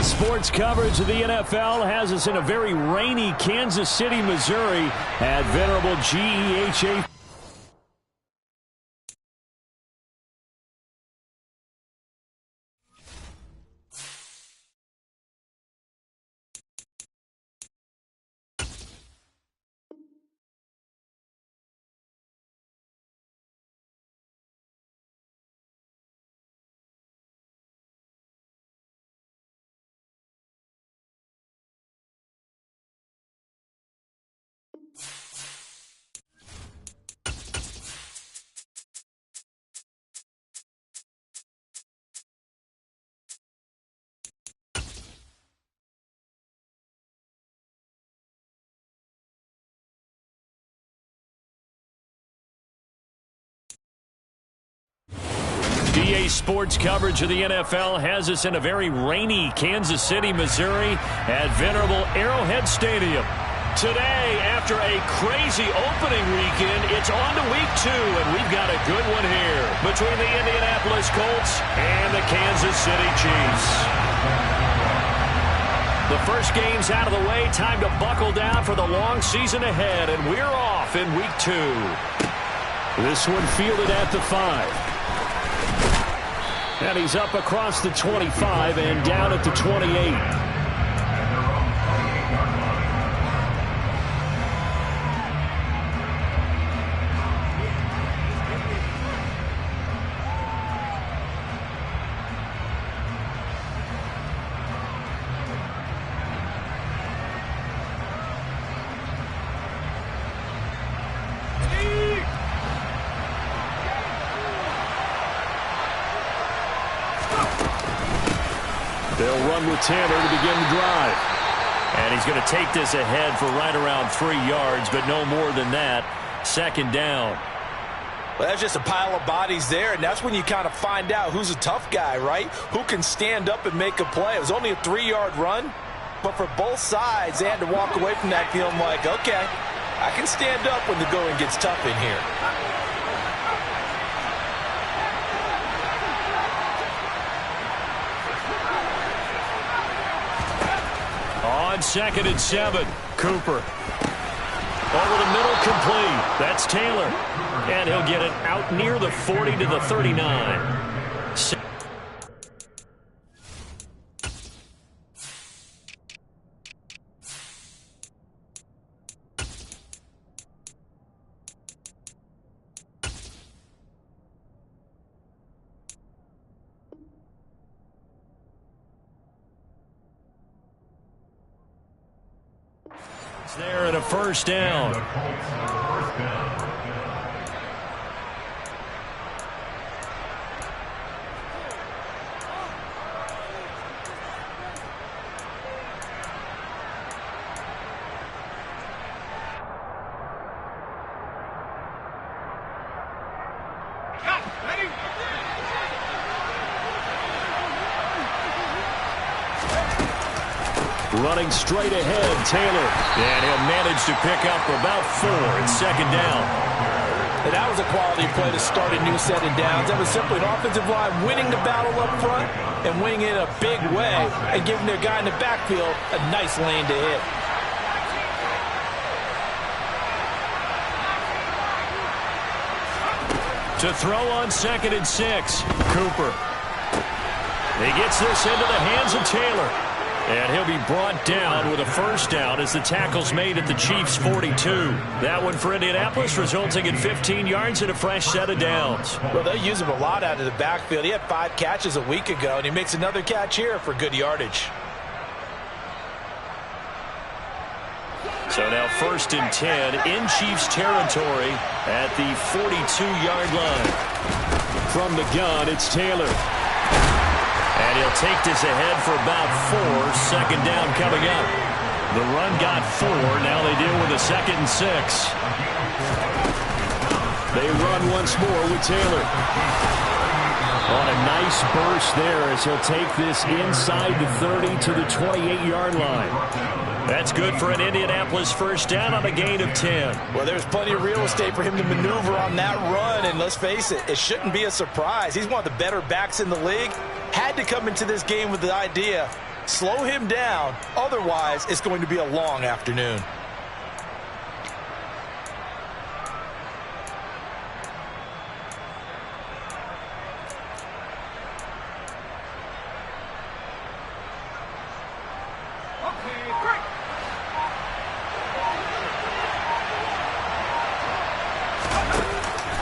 DA Sports coverage of the NFL has us in a very rainy Kansas City, Missouri at venerable GEHA. DA Sports coverage of the NFL has us in a very rainy Kansas City, Missouri at venerable Arrowhead Stadium. Today, after a crazy opening weekend, it's on to week 2, and we've got a good one here between the Indianapolis Colts and the Kansas City Chiefs. The first game's out of the way. Time to buckle down for the long season ahead, and we're off in week 2. This one fielded at the 5. And he's up across the 25 and down at the 28. They'll run with Taylor to begin the drive. And he's going to take this ahead for right around 3 yards, but no more than that. Second down. Well, that's just a pile of bodies there, and that's when you kind of find out who's a tough guy, right? Who can stand up and make a play. It was only a 3-yard run, but for both sides, they had to walk away from that feeling like, okay, I can stand up when the going gets tough in here. On 2nd and 7, Cooper. Over the middle, complete. That's Taylor. And he'll get it out near the 40 to the 39. There and a first down. Running straight ahead, Taylor. And he'll manage to pick up about 4 and second down. And that was a quality play to start a new set of downs. That was simply an offensive line winning the battle up front and winning it in a big way and giving their guy in the backfield a nice lane to hit. To throw on 2nd and 6, Cooper. He gets this into the hands of Taylor. And he'll be brought down with a first down as the tackle's made at the Chiefs' 42. That one for Indianapolis, resulting in 15 yards and a fresh set of downs. Well, they'll use him a lot out of the backfield. He had 5 catches a week ago, and he makes another catch here for good yardage. So now 1st and 10 in Chiefs territory at the 42-yard line. From the gun, it's Taylor. And he'll take this ahead for about 4. Second down coming up. The run got 4. Now they deal with a 2nd and 6. They run once more with Taylor. On a nice burst there as he'll take this inside the 30 to the 28-yard line. That's good for an Indianapolis first down on a gain of 10. Well, there's plenty of real estate for him to maneuver on that run, and let's face it, it shouldn't be a surprise. He's one of the better backs in the league. Had to come into this game with the idea, Slow him down. Otherwise, it's going to be a long afternoon.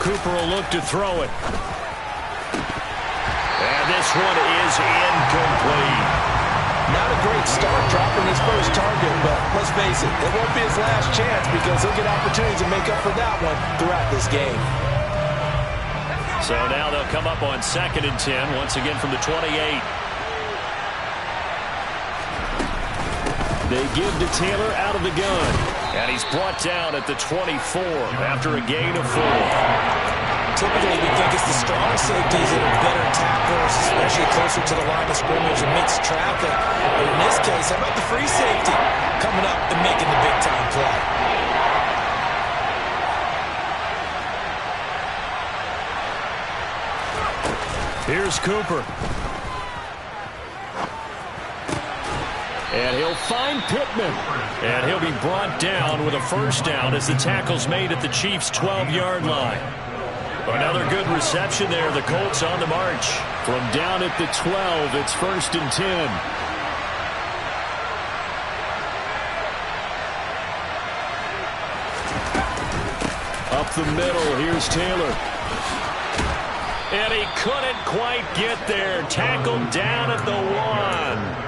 Cooper will look to throw it. And this one is incomplete. Not a great start dropping his first target, but let's face it, it won't be his last chance because he'll get opportunities to make up for that one throughout this game. So now they'll come up on 2nd and 10, once again from the 28. They give to Taylor out of the gun. And he's brought down at the 24 after a gain of 4. Typically, we think it's the strong safeties that are better tacklers, especially closer to the line of scrimmage amidst traffic. But in this case, how about the free safety coming up and making the big-time play? Here's Cooper. And he'll find Pittman. And he'll be brought down with a first down as the tackle's made at the Chiefs' 12-yard line. Another good reception there. The Colts on the march. From down at the 12, it's 1st and 10. Up the middle, here's Taylor. And he couldn't quite get there. Tackled down at the 1.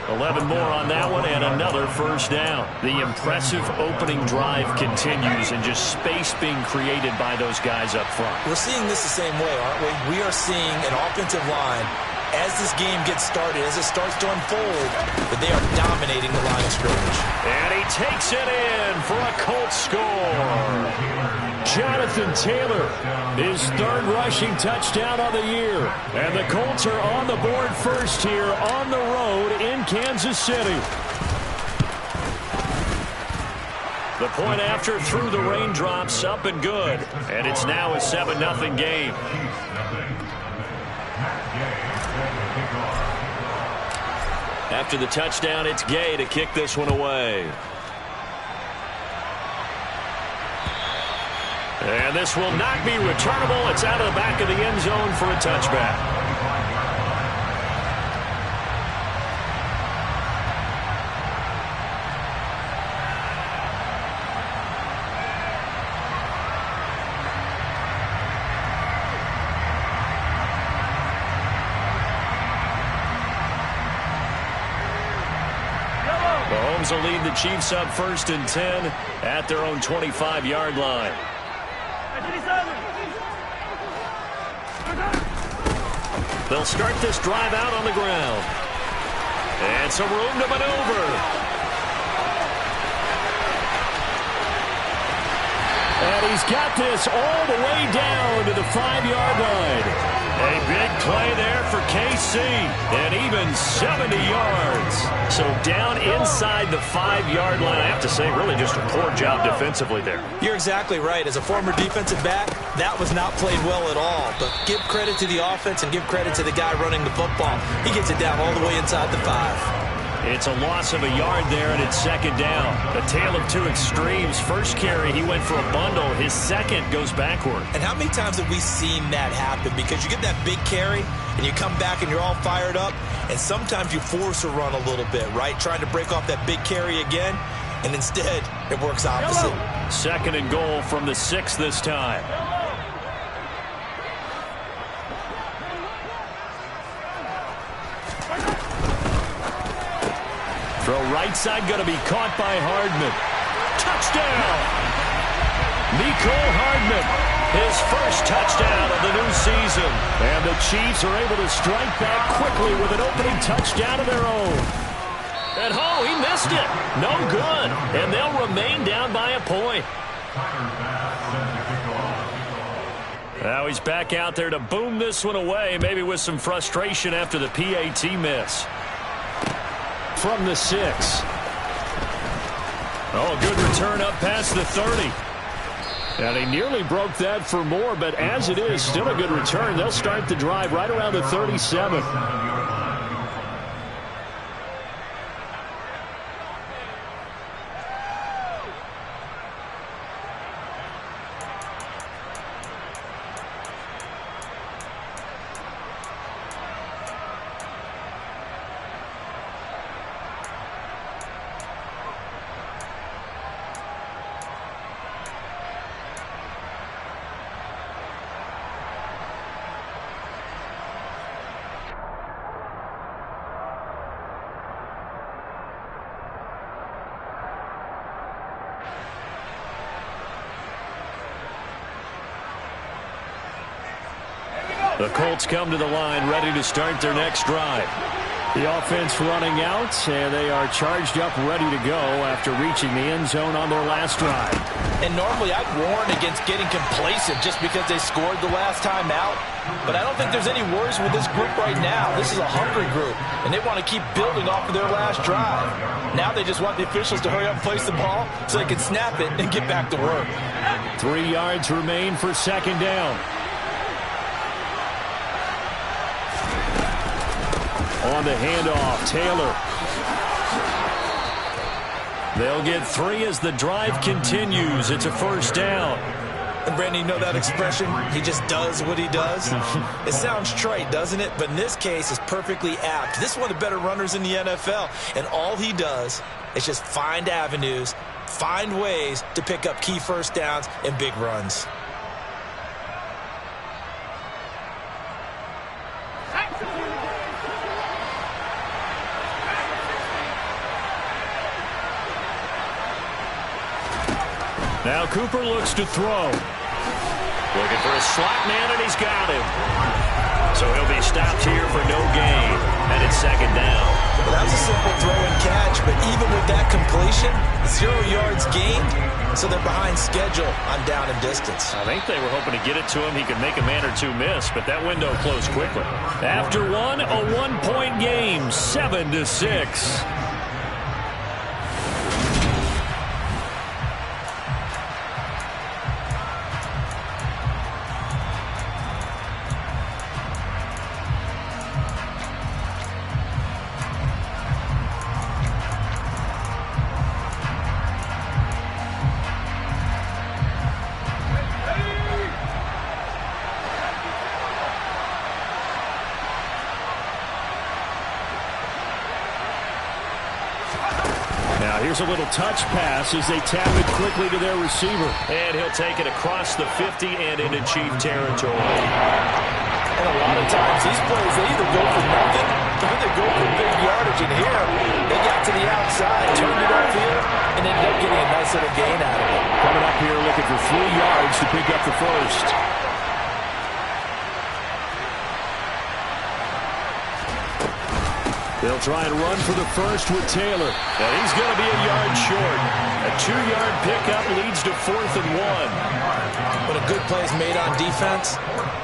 11 more on that one and another first down. The impressive opening drive continues and just space being created by those guys up front. We're seeing this the same way, aren't we? We are seeing an offensive line as this game gets started, as it starts to unfold, that they are dominating the line of scrimmage. And he takes it in for a Colts score. Jonathan Taylor, his 3rd rushing touchdown of the year. And the Colts are on the board first here on the road in Kansas City. The point after through the raindrops, up and good. And it's now a 7-0 game. After the touchdown, it's Gay to kick this one away. And this will not be returnable. It's out of the back of the end zone for a touchback. Mahomes will lead the Chiefs up 1st and 10 at their own 25-yard line. They'll start this drive out on the ground. And some room to maneuver. And he's got this all the way down to the 5-yard line. A big play there for KC, and even 70 yards. So down inside the 5-yard line. I have to say, really just a poor job defensively there. You're exactly right. As a former defensive back, that was not played well at all. But give credit to the offense and give credit to the guy running the football. He gets it down all the way inside the 5. It's a loss of a yard there, and it's 2nd down. A tale of two extremes. First carry, he went for a bundle. His second goes backward. And how many times have we seen that happen? Because you get that big carry, and you come back and you're all fired up, and sometimes you force a run a little bit, right? Trying to break off that big carry again, and instead it works opposite. 2nd and goal from the 6 this time. Throw right side, going to be caught by Hardman. Touchdown! Mecole Hardman, his first touchdown of the new season. And the Chiefs are able to strike back quickly with an opening touchdown of their own. And he missed it. No good. And they'll remain down by a point. Now he's back out there to boom this one away, maybe with some frustration after the PAT miss. From the 6. Good return up past the 30. And he nearly broke that for more, but as it is, still a good return. They'll start the drive right around the 37. The Colts come to the line ready to start their next drive. The offense running out, and they are charged up, ready to go after reaching the end zone on their last drive. And normally I'd warn against getting complacent just because they scored the last time out. But I don't think there's any worries with this group right now. This is a hungry group, and they want to keep building off of their last drive. Now they just want the officials to hurry up and place the ball so they can snap it and get back to work. 3 yards remain for second down. On the handoff, Taylor. They'll get 3 as the drive continues. It's a first down. And Brandon, you know that expression? He just does what he does? It sounds trite, doesn't it? But in this case, it's perfectly apt. This is one of the better runners in the NFL. And all he does is just find avenues, find ways to pick up key first downs and big runs. Now Cooper looks to throw. Looking for a slot man, and he's got him. So he'll be stopped here for no gain. And it's second down. Well, that was a simple throw and catch, but even with that completion, 0 yards gained, so they're behind schedule on down and distance. I think they were hoping to get it to him. He could make a man or two miss, but that window closed quickly. After one, a one-point game, 7-6. Here's a little touch pass as they tap it quickly to their receiver. And he'll take it across the 50 and into Chief territory. And a lot of times these plays, they either go for nothing or they go for big yardage. And here, they got to the outside, turned it upfield, and ended up getting a nice little gain out of it. Coming up here looking for 3 yards to pick up the first. They'll try and run for the first with Taylor. And he's going to be a yard short. A 2-yard pickup leads to 4th and 1. When a good play is made on defense,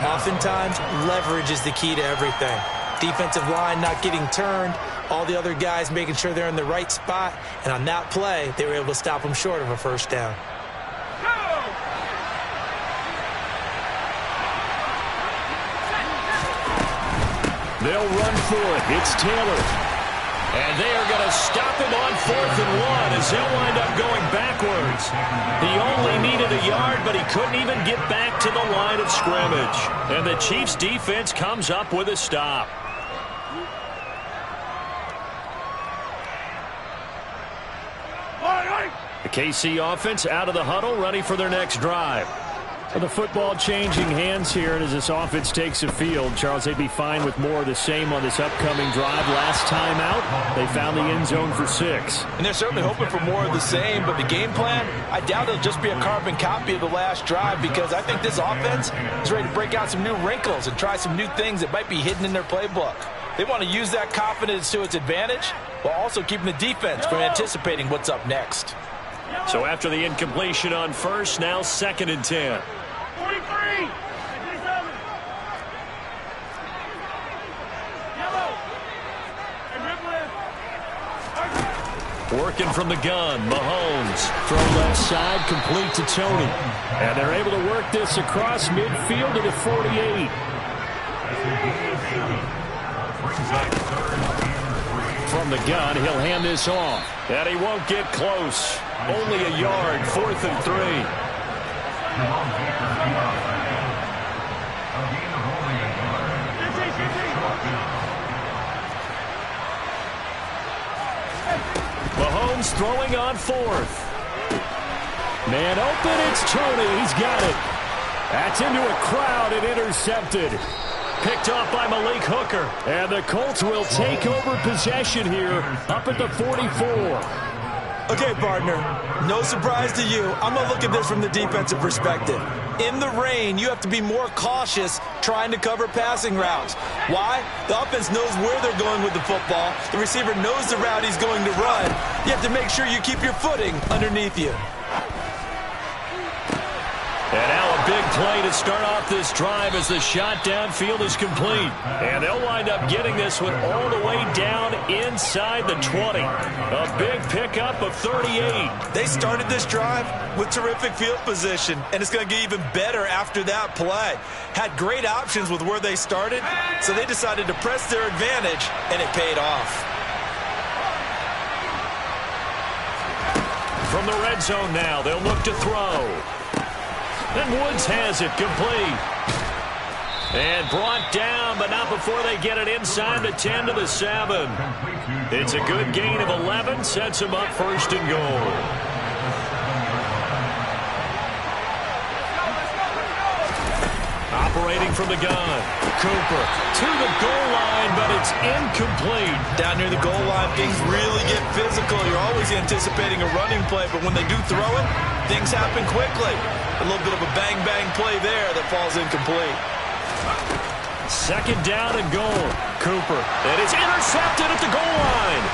oftentimes leverage is the key to everything. Defensive line not getting turned, all the other guys making sure they're in the right spot, and on that play, they were able to stop them short of a first down. They'll run for it. It's Taylor. And they are going to stop him on 4th and 1 as they'll wind up going backwards. He only needed a yard, but he couldn't even get back to the line of scrimmage. And the Chiefs' defense comes up with a stop. The KC offense out of the huddle, ready for their next drive. The football changing hands here, and as this offense takes the field, Charles, they'd be fine with more of the same on this upcoming drive. Last time out, they found the end zone for 6. And they're certainly hoping for more of the same, but the game plan, I doubt it'll just be a carbon copy of the last drive, because I think this offense is ready to break out some new wrinkles and try some new things that might be hidden in their playbook. They want to use that confidence to its advantage while also keeping the defense from anticipating what's up next. So after the incompletion on first, now 2nd and 10. 43. Working from the gun, Mahomes. Throw left side, complete to Tony. And they're able to work this across midfield to the 48. From the gun, he'll hand this off. And he won't get close. Only a yard, 4th and 3. Mahomes throwing on 4th. Man open, it's Tony. He's got it. That's into a crowd and intercepted. Picked off by Malik Hooker. And the Colts will take over possession here up at the 44. Okay, partner, no surprise to you. I'm going to look at this from the defensive perspective. In the rain, you have to be more cautious trying to cover passing routes. Why? The offense knows where they're going with the football. The receiver knows the route he's going to run. You have to make sure you keep your footing underneath you. And now a big play to start off this drive as the shot downfield is complete. And they'll wind up getting this one all the way down inside the 20. A big pickup of 38. They started this drive with terrific field position, and it's going to get even better after that play. Had great options with where they started, so they decided to press their advantage, and it paid off. From the red zone now, they'll look to throw. And Woods has it complete. And brought down, but not before they get it inside the 10 to the 7. It's a good gain of 11, sets them up first and goal. Operating from the gun. Cooper to the goal line, but it's incomplete. Down near the goal line, things really get physical. You're always anticipating a running play, but when they do throw it, things happen quickly. A little bit of a bang-bang play there that falls incomplete. Second down and goal. Cooper. It is intercepted at the goal line.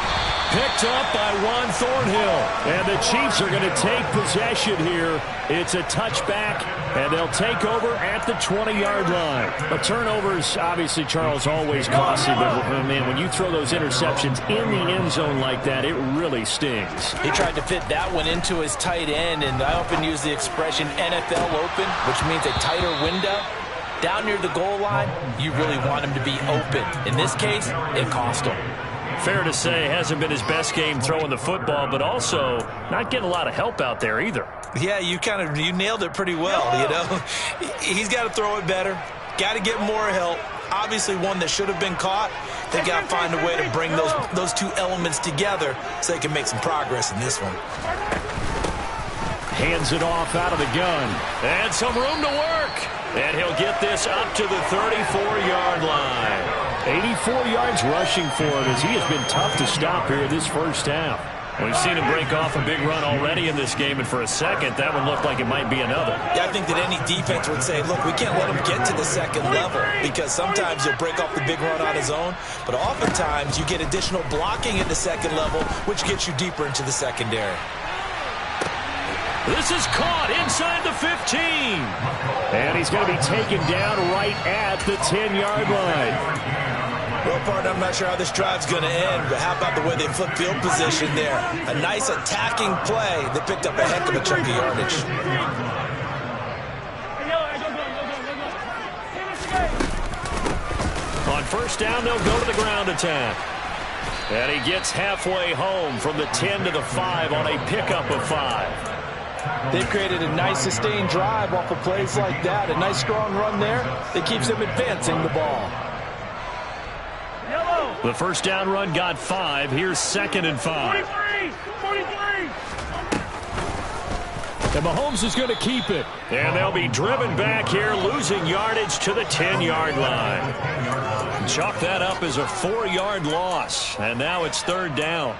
Picked up by Juan Thornhill. And the Chiefs are going to take possession here. It's a touchback, and they'll take over at the 20-yard line. But turnovers, obviously, Charles, always costly. But, man, when you throw those interceptions in the end zone like that, it really stings. He tried to fit that one into his tight end, and I often use the expression NFL open, which means a tighter window. Down near the goal line, you really want him to be open. In this case, it cost him. Fair to say, hasn't been his best game throwing the football, but also not getting a lot of help out there either. Yeah, you nailed it pretty well, you know. He's got to throw it better, got to get more help. Obviously one that should have been caught. They got to find a way to bring those two elements together so they can make some progress in this one. Hands it off out of the gun. And some room to work. And he'll get this up to the 34-yard line. 84 yards rushing for him as he has been tough to stop here this first half. We've seen him break off a big run already in this game, and for a second, that one looked like it might be another. Yeah, I think that any defense would say, look, we can't let him get to the second level because sometimes he'll break off the big run on his own, but oftentimes you get additional blocking at the second level, which gets you deeper into the secondary. This is caught inside the 15. And he's going to be taken down right at the 10-yard line. Well, partner, I'm not sure how this drive's going to end, but how about the way they flip field position there? A nice attacking play that picked up a heck of a chunk of yardage. On first down, they'll go to the ground attack. And he gets halfway home from the 10 to the 5 on a pickup of 5. They've created a nice sustained drive off of plays like that. A nice strong run there that keeps them advancing the ball. The first down run got 5. Here's 2nd and 5. 43. And Mahomes is going to keep it. And they'll be driven back here, losing yardage to the 10-yard line. Chalk that up as a 4-yard loss. And now it's 3rd down.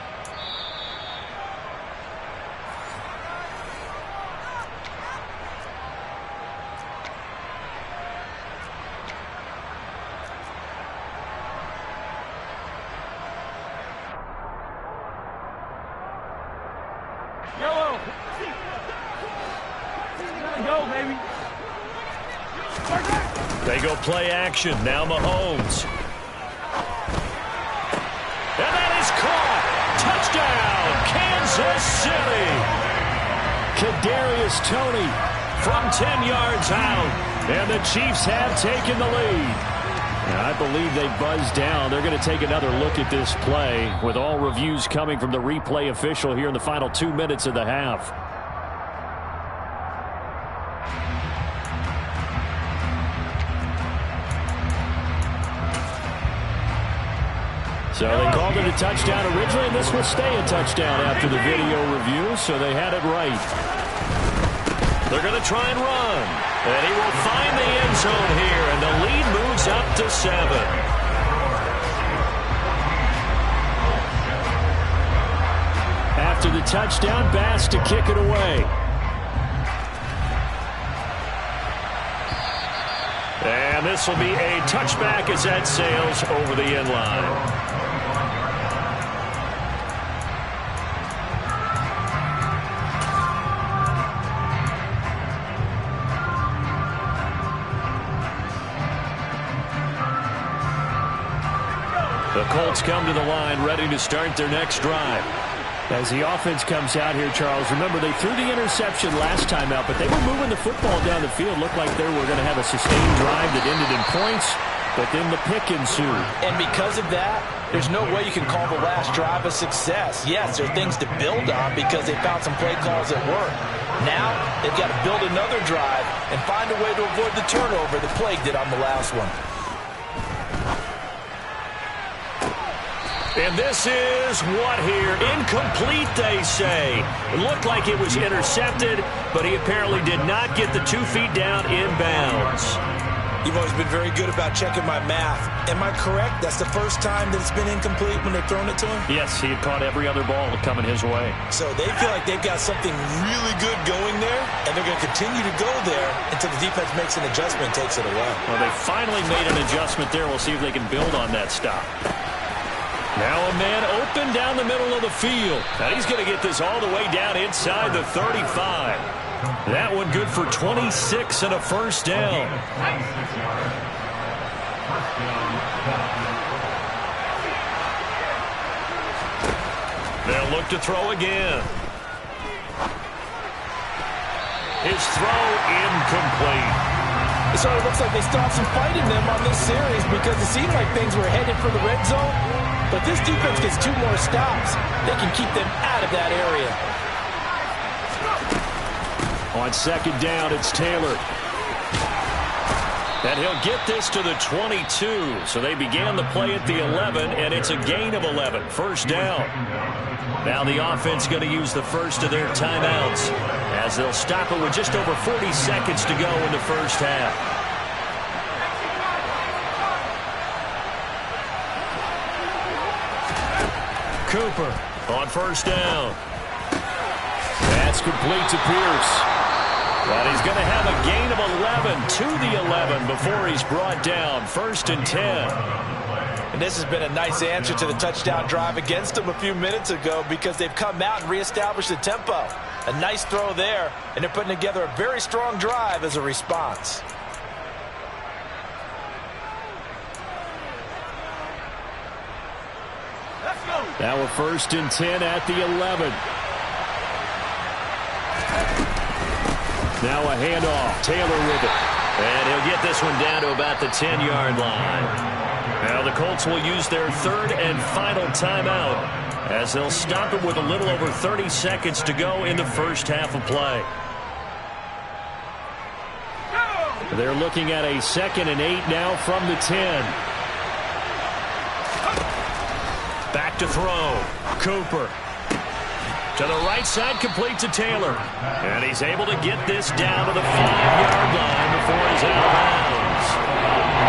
They go play action. Now Mahomes. And that is caught. Touchdown, Kansas City. Kadarius Toney from 10 yards out. And the Chiefs have taken the lead. And I believe they buzzed down. They're going to take another look at this play with all reviews coming from the replay official here in the final 2 minutes of the half. So they called it a touchdown originally, and this will stay a touchdown after the video review, so they had it right. They're going to try and run, and he will find the end zone here, and the lead moves up to 7. After the touchdown, Bass to kick it away. And this will be a touchback as that sails over the end line. The Colts come to the line ready to start their next drive. As the offense comes out here, Charles, remember they threw the interception last time out, but they were moving the football down the field. Looked like they were going to have a sustained drive that ended in points, but then the pick ensued. And because of that, there's no way you can call the last drive a success. Yes, there are things to build on because they found some play calls that work. Now they've got to build another drive and find a way to avoid the turnover that plagued it on the last one. And this is what here? Incomplete, they say. It looked like it was intercepted, but he apparently did not get the 2 feet down in bounds. You've always been very good about checking my math. Am I correct? That's the first time that it's been incomplete when they've thrown it to him? Yes, he had caught every other ball coming his way. So they feel like they've got something really good going there, and they're going to continue to go there until the defense makes an adjustment and takes it away. Well, they finally made an adjustment there. We'll see if they can build on that stop. Now a man open down the middle of the field. And he's going to get this all the way down inside the 35. That one good for 26 and a first down. They'll look to throw again. His throw incomplete. It sort of looks like they still have some fight in them on this series because it seemed like things were headed for the red zone. But this defense gets 2 more stops. They can keep them out of that area. On second down, it's Taylor. And he'll get this to the 22. So they began the play at the 11, and it's a gain of 11. First down. Now the offense going to use the first of their timeouts as they'll stop it with just over 40 seconds to go in the first half. Cooper on first down. That's complete to Pierce. But he's going to have a gain of 11 to the 11 before he's brought down. First and 10. And this has been a nice answer to the touchdown drive against them a few minutes ago because they've come out and reestablished the tempo. A nice throw there, and they're putting together a very strong drive as a response. Now a first and 10 at the 11. Now a handoff. Taylor with it. And he'll get this one down to about the 10-yard line. Now the Colts will use their third and final timeout as they'll stop it with a little over 30 seconds to go in the first half of play. They're looking at a 2nd and 8 now from the 10. Back to throw. Cooper. To the right side, complete to Taylor. And he's able to get this down to the 5-yard line before he's out of bounds.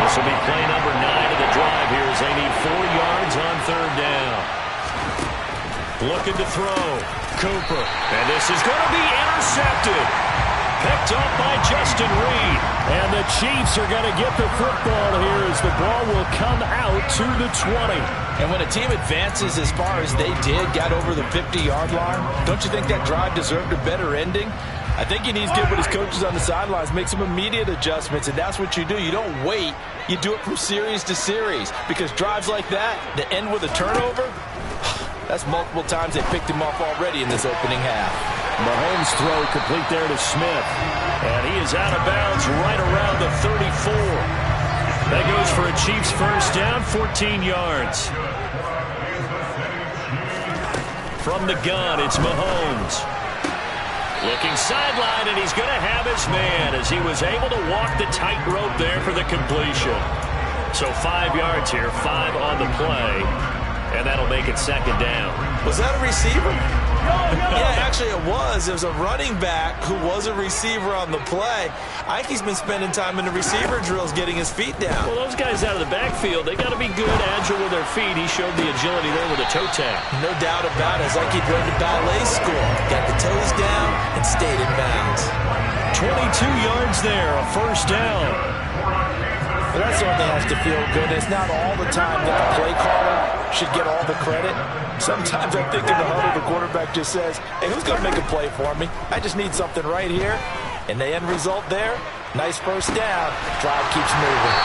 This will be play number 9 of the drive here as they need 4 yards on third down. Looking to throw. Cooper. And this is going to be intercepted. Picked up by Justin Reed. And the Chiefs are going to get the football here as the ball will come out to the 20. And when a team advances as far as they did, got over the 50-yard line, don't you think that drive deserved a better ending? I think he needs to get with his coaches on the sidelines, make some immediate adjustments, and that's what you do. You don't wait. You do it from series to series because drives like that end with a turnover, that's multiple times they picked him off already in this opening half. Mahomes' throw complete there to Smith. And he is out of bounds right around the 34. That goes for a Chiefs first down, 14 yards. From the gun, it's Mahomes. Looking sideline, and he's going to have his man as he was able to walk the tightrope there for the completion. So 5 yards here, 5 on the play, and that'll make it second down. Was that a receiver? Yeah, actually it was. It was a running back who was a receiver on the play. Ike's been spending time in the receiver drills getting his feet down. Well, those guys out of the backfield, they got to be good, agile with their feet. He showed the agility there with a toe tap. No doubt about it. It's like he'd run to ballet school. Got the toes down and stayed in bounds. 22 yards there, a first down. But that certainly has to feel good. It's not all the time that the play caller should get all the credit. Sometimes I think in the huddle, the quarterback just says, hey, who's going to make a play for me? I just need something right here. And the end result there, nice first down. Drive keeps moving.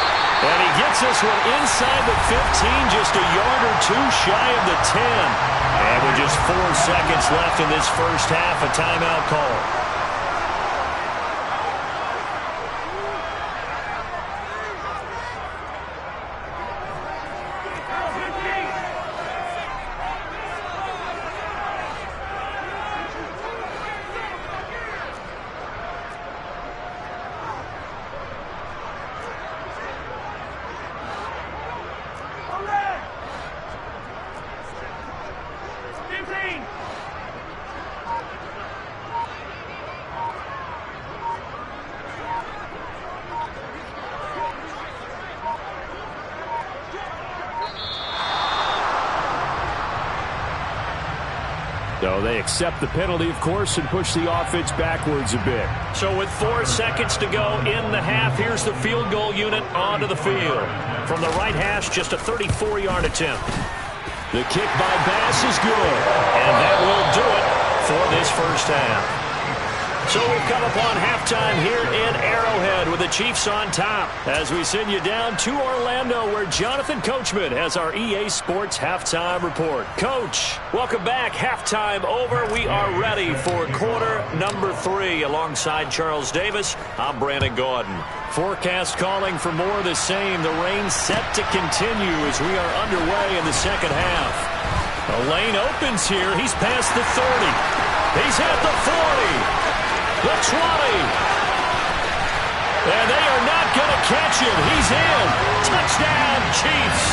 And he gets this one inside the 15, just a yard or two shy of the 10. And with just 4 seconds left in this first half, a timeout call. So they accept the penalty, of course, and push the offense backwards a bit. So with 4 seconds to go in the half, here's the field goal unit onto the field. From the right hash, just a 34-yard attempt. The kick by Bass is good, and that will do it for this first half. So we've come upon halftime here in Arrowhead with the Chiefs on top as we send you down to Orlando where Jonathan Coachman has our EA Sports Halftime Report. Coach, welcome back. Halftime over. We are ready for quarter number 3 alongside Charles Davis. I'm Brandon Gaudin. Forecast calling for more of the same. The rain set to continue as we are underway in the second half. The lane opens here. He's past the 30. He's at the 40. The 20. And they are not going to catch him. He's in. Touchdown, Chiefs.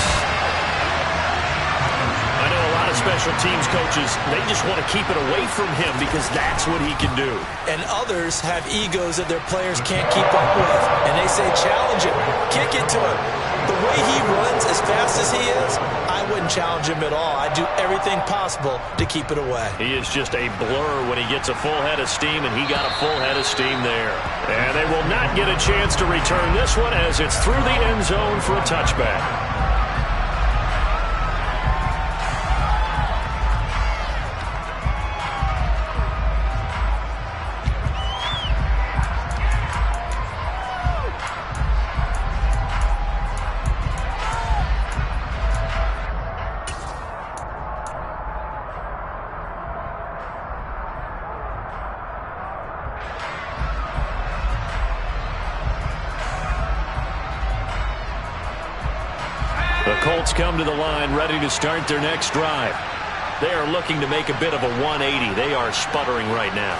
I know a lot of special teams coaches, they just want to keep it away from him because that's what he can do. And others have egos that their players can't keep up with. And they say, challenge him. Kick it to him. The way he runs as fast as he is, I wouldn't challenge him at all. I'd do everything possible to keep it away. He is just a blur when he gets a full head of steam, and he got a full head of steam there. And they will not get a chance to return this one as it's through the end zone for a touchback. The Colts come to the line ready to start their next drive. They are looking to make a bit of a 180. They are sputtering right now.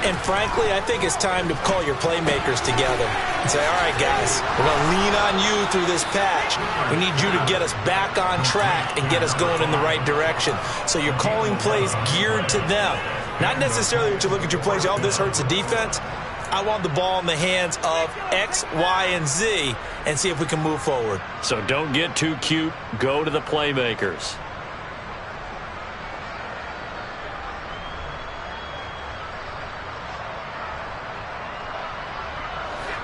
And frankly, I think it's time to call your playmakers together and say, all right, guys, we're going to lean on you through this patch. We need you to get us back on track and get us going in the right direction. So you're calling plays geared to them. Not necessarily that you look at your plays, oh, this hurts the defense. I want the ball in the hands of X, Y, and Z and see if we can move forward. So don't get too cute. Go to the playmakers.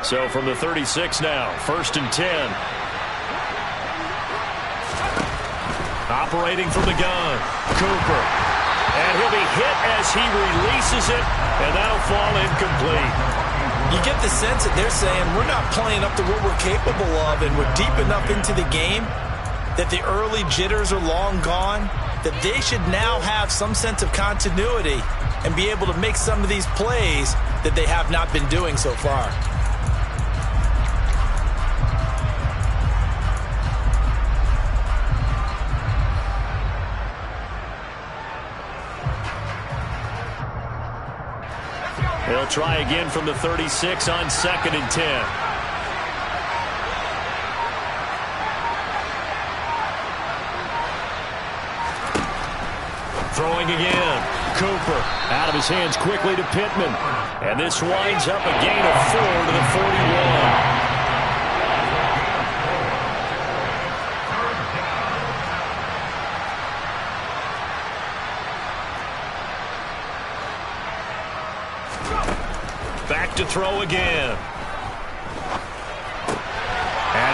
So from the 36 now, 1st and 10. Operating from the gun, Cooper. And he'll be hit as he releases it, and that'll fall incomplete. You get the sense that they're saying we're not playing up to what we're capable of, and we're deep enough into the game that the early jitters are long gone, that they should now have some sense of continuity and be able to make some of these plays that they have not been doing so far. They'll try again from the 36 on 2nd and 10. Throwing again. Cooper out of his hands quickly to Pittman. And this winds up a gain of 4 to the 41. Back to throw again.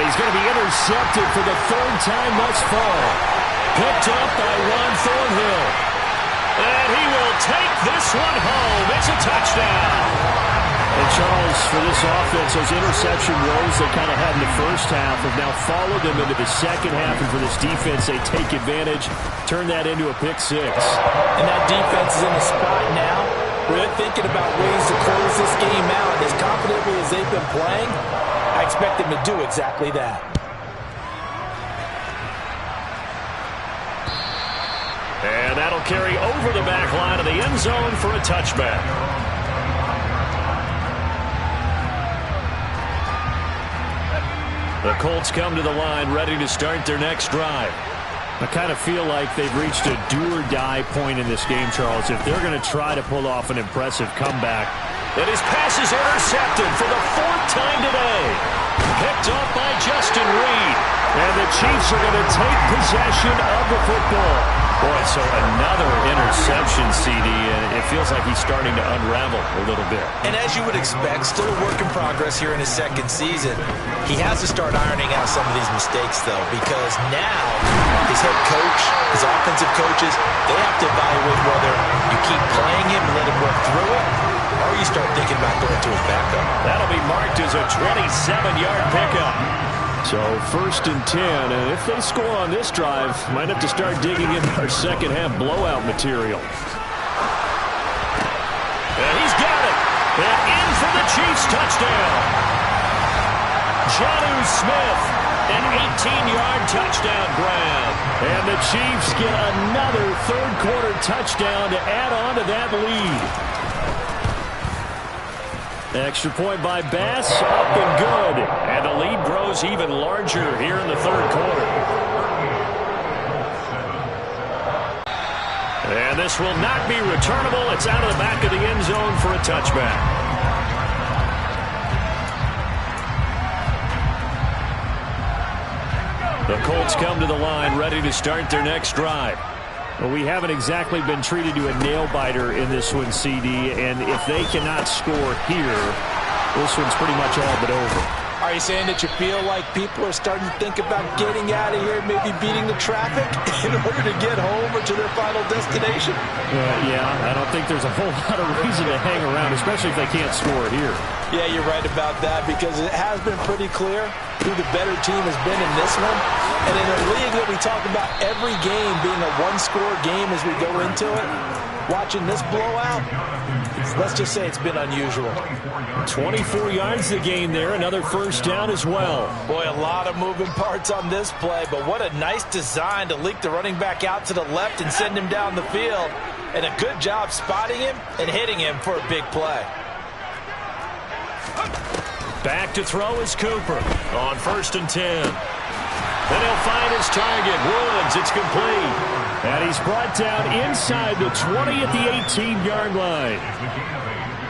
he's going to be intercepted for the third time thus far. Picked up by Ron Thornhill. And he will take this one home. It's a touchdown. And Charles, for this offense, those interception woes they kind of had in the first half have now followed them into the second half. And for this defense, they take advantage, turn that into a pick six. And that defense is in a spot now where they're thinking about ways to close this game out. As confidently as they've been playing, I expect them to do exactly that. And that'll carry over the back line of the end zone for a touchback. The Colts come to the line ready to start their next drive. I kind of feel like they've reached a do-or-die point in this game, Charles, if they're going to try to pull off an impressive comeback. And his pass is intercepted for the fourth time today. Picked off by Justin Reed. And the Chiefs are going to take possession of the football. Boy, so another interception, CD, and it feels like he's starting to unravel a little bit. And as you would expect, still a work in progress here in his second season. He has to start ironing out some of these mistakes, though, because now his head coach, his offensive coaches, they have to evaluate whether you keep playing him and let him work through it, or you start thinking about going to his backup. That'll be marked as a 27-yard pickup. So 1st and 10, and if they score on this drive, might have to start digging into our second half blowout material. And he's got it. And in for the Chiefs touchdown. Jonnu Smith, an 18-yard touchdown grab. And the Chiefs get another third-quarter touchdown to add on to that lead. Extra point by Bass, up and good. And the lead grows even larger here in the third quarter. And this will not be returnable. It's out of the back of the end zone for a touchback. The Colts come to the line ready to start their next drive. Well, we haven't exactly been treated to a nail-biter in this one, CD, and if they cannot score here, this one's pretty much all but over. Are you saying that you feel like people are starting to think about getting out of here, maybe beating the traffic in order to get home or to their final destination? Yeah, I don't think there's a whole lot of reason to hang around, especially if they can't score here. Yeah, you're right about that, because it has been pretty clear who the better team has been in this one. And in a league that we talk about every game being a one-score game as we go into it, watching this blowout, let's just say it's been unusual. 24 yards the gain there, another first down as well. Boy, a lot of moving parts on this play, but what a nice design to leak the running back out to the left and send him down the field. And a good job spotting him and hitting him for a big play. Back to throw is Cooper on 1st and 10. Then he'll find his target, Woods. It's complete. And he's brought down inside the 20 at the 18-yard line.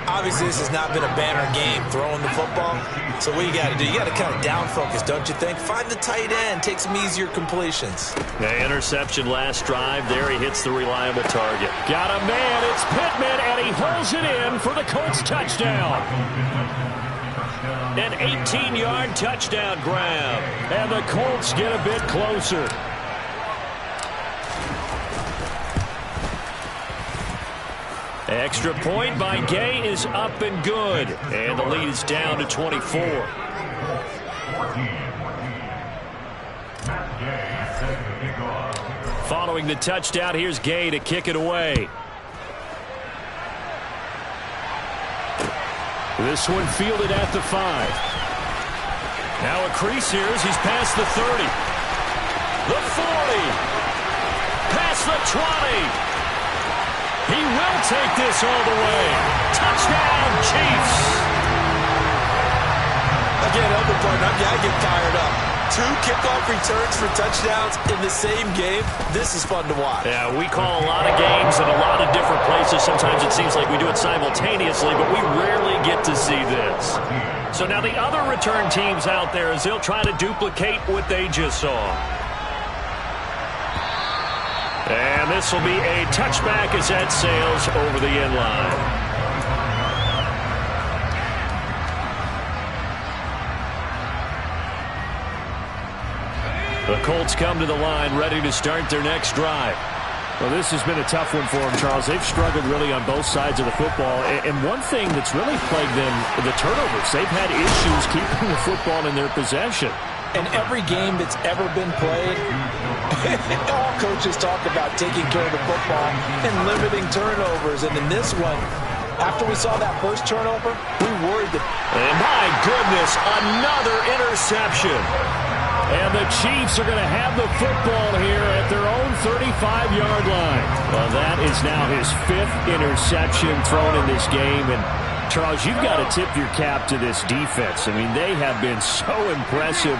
Obviously, this has not been a banner game throwing the football. So what you got to do, you got to kind of down focus, don't you think? Find the tight end, take some easier completions. The interception last drive. There he hits the reliable target. Got a man, it's Pittman, and he holds it in for the Colts touchdown. An 18-yard touchdown grab. And the Colts get a bit closer. Extra point by Gay is up and good. And the lead is down to 24. Following the touchdown, here's Gay to kick it away. This one fielded at the 5. Now a crease here as he's past the 30. The 40. Past the 20. He will take this all the way. Touchdown, Chiefs. Again, Elder Barton, I get fired up. 2 kickoff returns for touchdowns in the same game. This is fun to watch. Yeah, we call a lot of games in a lot of different places. Sometimes it seems like we do it simultaneously, but we rarely get to see this. So now the other return teams out there, as they'll try to duplicate what they just saw. And this will be a touchback as that sails over the end line. The Colts come to the line ready to start their next drive. Well, this has been a tough one for them, Charles. They've struggled really on both sides of the football. And one thing that's really plagued them, the turnovers. They've had issues keeping the football in their possession. In every game that's ever been played, all coaches talk about taking care of the football and limiting turnovers. And in this one, after we saw that first turnover, we worried that... And my goodness, another interception. And the Chiefs are going to have the football here at their own 35-yard line. Well, that is now his 5th interception thrown in this game. And, Charles, you've got to tip your cap to this defense. I mean, they have been so impressive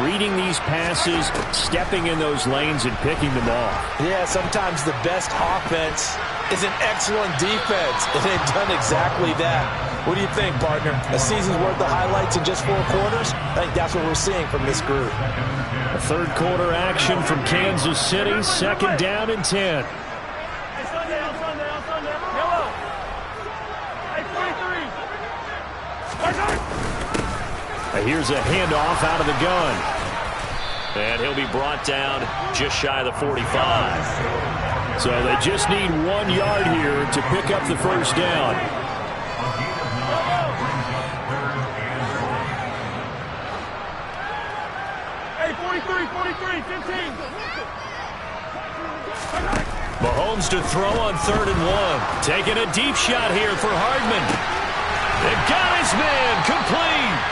reading these passes, stepping in those lanes, and picking them off. Yeah, sometimes the best offense is an excellent defense, and they've done exactly that. What do you think, partner? A season's worth of highlights in just 4 quarters? I think that's what we're seeing from this group. A third quarter action from Kansas City, 2nd down and 10. Here's a handoff out of the gun. And he'll be brought down just shy of the 45. So they just need 1 yard here to pick up the first down. Hey, 43, 15. Mahomes to throw on 3rd and 1. Taking a deep shot here for Hardman. They got his man complete.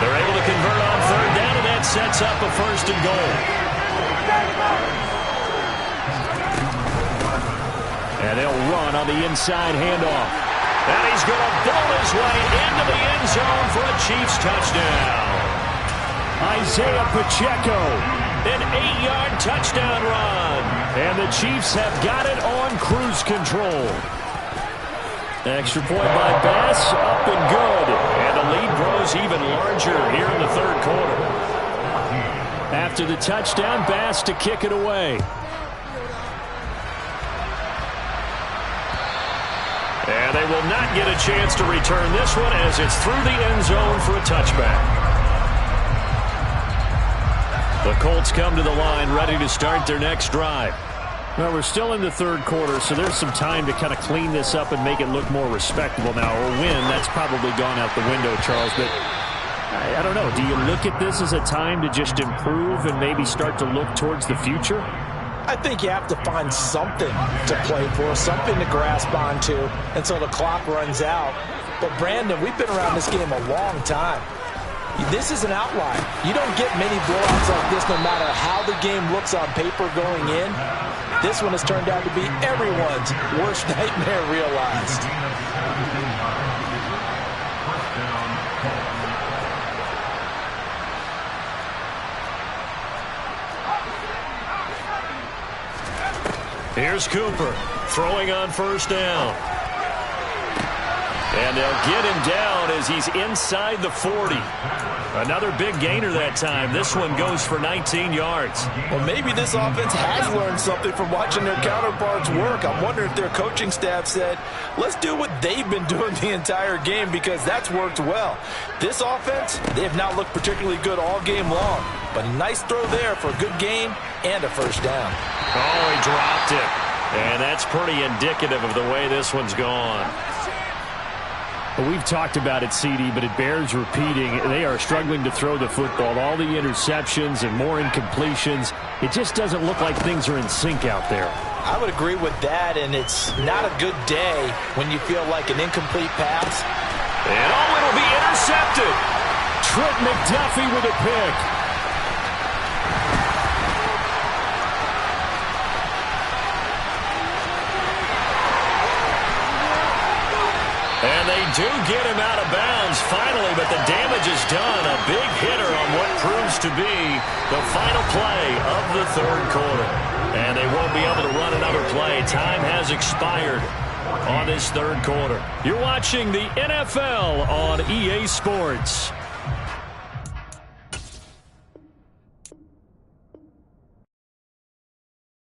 They're able to convert on 3rd down, and that sets up a 1st and goal. And they'll run on the inside handoff. And he's going to bowl his way into the end zone for a Chiefs touchdown. Isaiah Pacheco, an 8-yard touchdown run. And the Chiefs have got it on cruise control. Extra point by Bass, up and good. And the lead grows even larger here in the 3rd quarter. After the touchdown, Bass to kick it away. And they will not get a chance to return this one as it's through the end zone for a touchback. The Colts come to the line ready to start their next drive. Well, we're still in the 3rd quarter, so there's some time to kind of clean this up and make it look more respectable now. Or win, that's probably gone out the window, Charles. But I don't know. Do you look at this as a time to just improve and maybe start to look towards the future? I think you have to find something to play for, something to grasp onto until the clock runs out. But, Brandon, we've been around this game a long time. This is an outlier. You don't get many blowouts like this no matter how the game looks on paper going in. This one has turned out to be everyone's worst nightmare realized. Here's Cooper throwing on 1st down. And they'll get him down as he's inside the 40. Another big gainer that time. This one goes for 19 yards. Well, maybe this offense has learned something from watching their counterparts work. I'm wondering if their coaching staff said, let's do what they've been doing the entire game because that's worked well. This offense, they have not looked particularly good all game long. But a nice throw there for a good gain and a 1st down. Oh, he dropped it. And that's pretty indicative of the way this one's gone. Well, we've talked about it, CD, but it bears repeating. They are struggling to throw the football. All the interceptions and more incompletions. It just doesn't look like things are in sync out there. I would agree with that, and it's not a good day when you feel like an incomplete pass. And oh, it'll be intercepted. Trent McDuffie with a pick. And they do get him out of bounds finally, but the damage is done. A big hitter on what proves to be the final play of the 3rd quarter. And they won't be able to run another play. Time has expired on this 3rd quarter. You're watching the NFL on EA Sports.